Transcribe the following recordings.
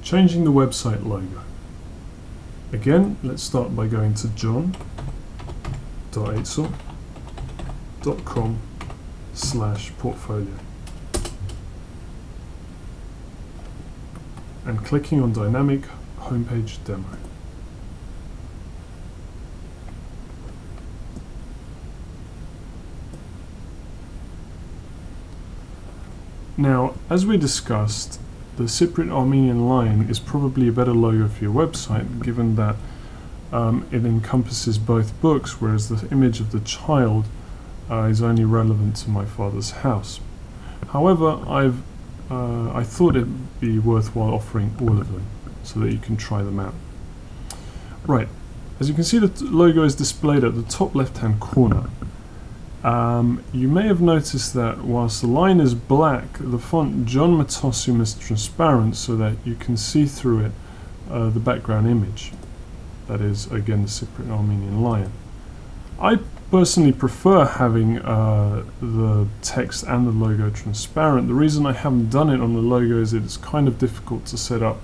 Changing the website logo. Again, let's start by going to john.eitzel.com/portfolio and clicking on Dynamic Homepage Demo. Now, as we discussed, the Cypriot Armenian Lion is probably a better logo for your website, given that it encompasses both books, whereas the image of the child is only relevant to My Father's House. However, I thought it'd be worthwhile offering all of them so that you can try them out. Right, as you can see, the logo is displayed at the top left-hand corner. You may have noticed that whilst the line is black, the font John Matossium is transparent so that you can see through it the background image. That is, again, the Cypriot Armenian Lion. I personally prefer having the text and the logo transparent. The reason I haven't done it on the logo is it's kind of difficult to set up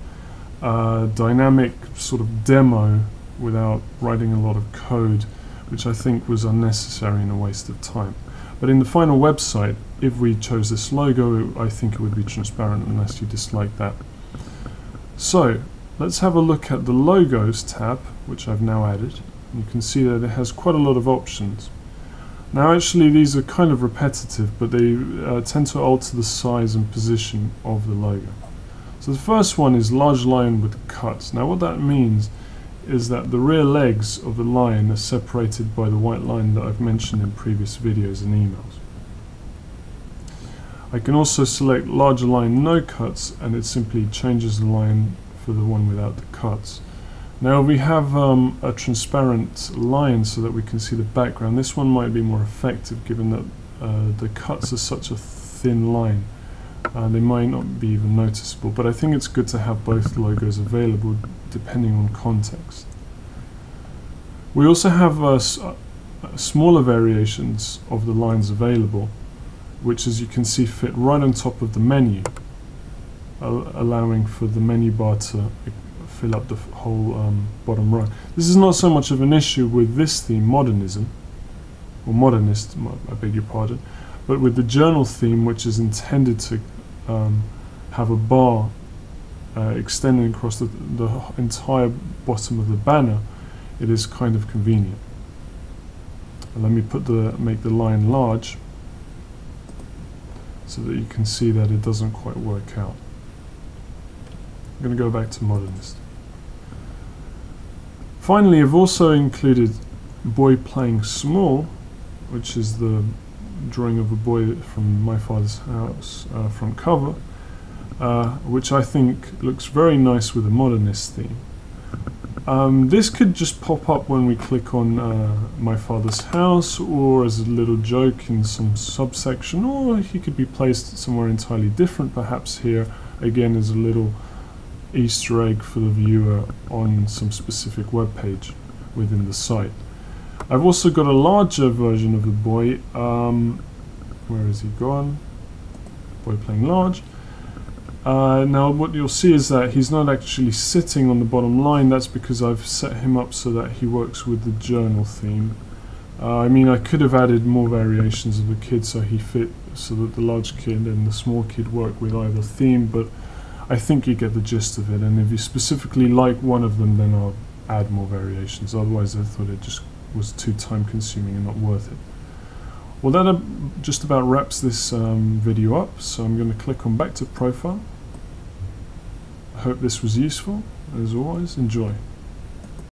a dynamic sort of demo without writing a lot of code, which I think was unnecessary and a waste of time. But in the final website, if we chose this logo, I think it would be transparent unless you dislike that. So, let's have a look at the Logos tab, which I've now added. You can see that it has quite a lot of options. Now actually these are kind of repetitive, but they tend to alter the size and position of the logo. So the first one is large lion with cuts. Now what that means is that the rear legs of the lion are separated by the white line that I've mentioned in previous videos and emails. I can also select larger line no cuts, and it simply changes the line for the one without the cuts. Now we have a transparent line so that we can see the background. This one might be more effective given that the cuts are such a thin line. They might not be even noticeable, but I think it's good to have both logos available depending on context. We also have smaller variations of the lines available, which, as you can see, fit right on top of the menu, allowing for the menu bar to fill up the whole bottom row. This is not so much of an issue with this theme, Modernism, or Modernist, I beg your pardon, but with the journal theme, which is intended to have a bar extending across the entire bottom of the banner, it is kind of convenient. And let me make the line large so that you can see that it doesn't quite work out. I'm going to go back to Modernist. Finally, I've also included Boy Playing Small, which is the drawing of a boy from My Father's House front cover, which I think looks very nice with a modernist theme. This could just pop up when we click on My Father's House, or as a little joke in some subsection, or he could be placed somewhere entirely different, perhaps here again as a little Easter egg for the viewer on some specific web page within the site. I've also got a larger version of the boy. Where is he gone? Boy Playing Large. Now what you'll see is that he's not actually sitting on the bottom line. That's because I've set him up so that he works with the journal theme. I mean, I could have added more variations of the kid so he fit, so that the large kid and the small kid work with either theme, but I think you get the gist of it, and if you specifically like one of them, then I'll add more variations. Otherwise I thought it just was too time consuming and not worth it. Well, that just about wraps this video up, so I'm going to click on back to profile. I hope this was useful. As always, enjoy.